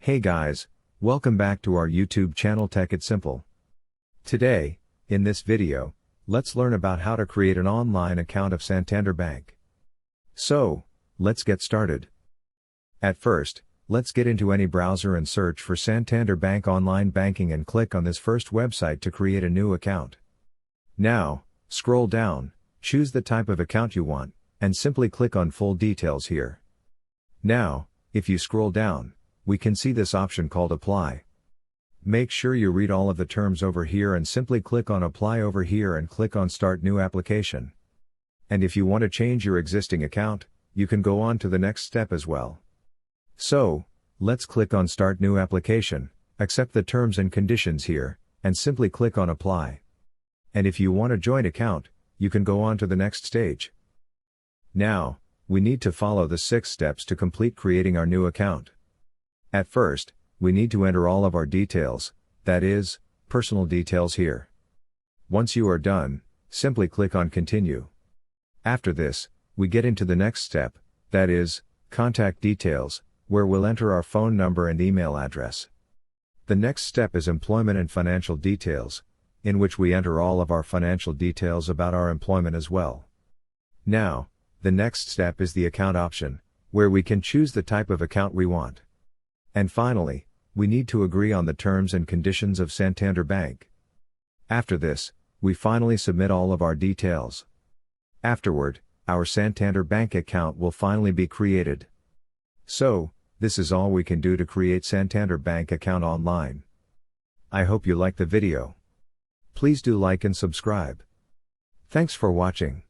Hey guys, welcome back to our YouTube channel Tech It Simple. Today, in this video, let's learn about how to create an online account of Santander Bank. So, let's get started. At first, let's get into any browser and search for Santander Bank Online Banking and click on this first website to create a new account. Now, scroll down, choose the type of account you want, and simply click on Full Details here. Now, if you scroll down, we can see this option called Apply. Make sure you read all of the terms over here and simply click on Apply over here and click on Start New Application. And if you want to change your existing account, you can go on to the next step as well. So, let's click on Start New Application, accept the terms and conditions here, and simply click on Apply. And if you want a joint account, you can go on to the next stage. Now, we need to follow the 6 steps to complete creating our new account. At first, we need to enter all of our details, that is, personal details here. Once you are done, simply click on Continue. After this, we get into the next step, that is, contact details, where we'll enter our phone number and email address. The next step is employment and financial details, in which we enter all of our financial details about our employment as well. Now, the next step is the account option, where we can choose the type of account we want. And finally, we need to agree on the terms and conditions of Santander Bank. After this, we finally submit all of our details. Afterward, our Santander Bank account will finally be created. So, this is all we can do to create Santander Bank account online. I hope you liked the video. Please do like and subscribe. Thanks for watching.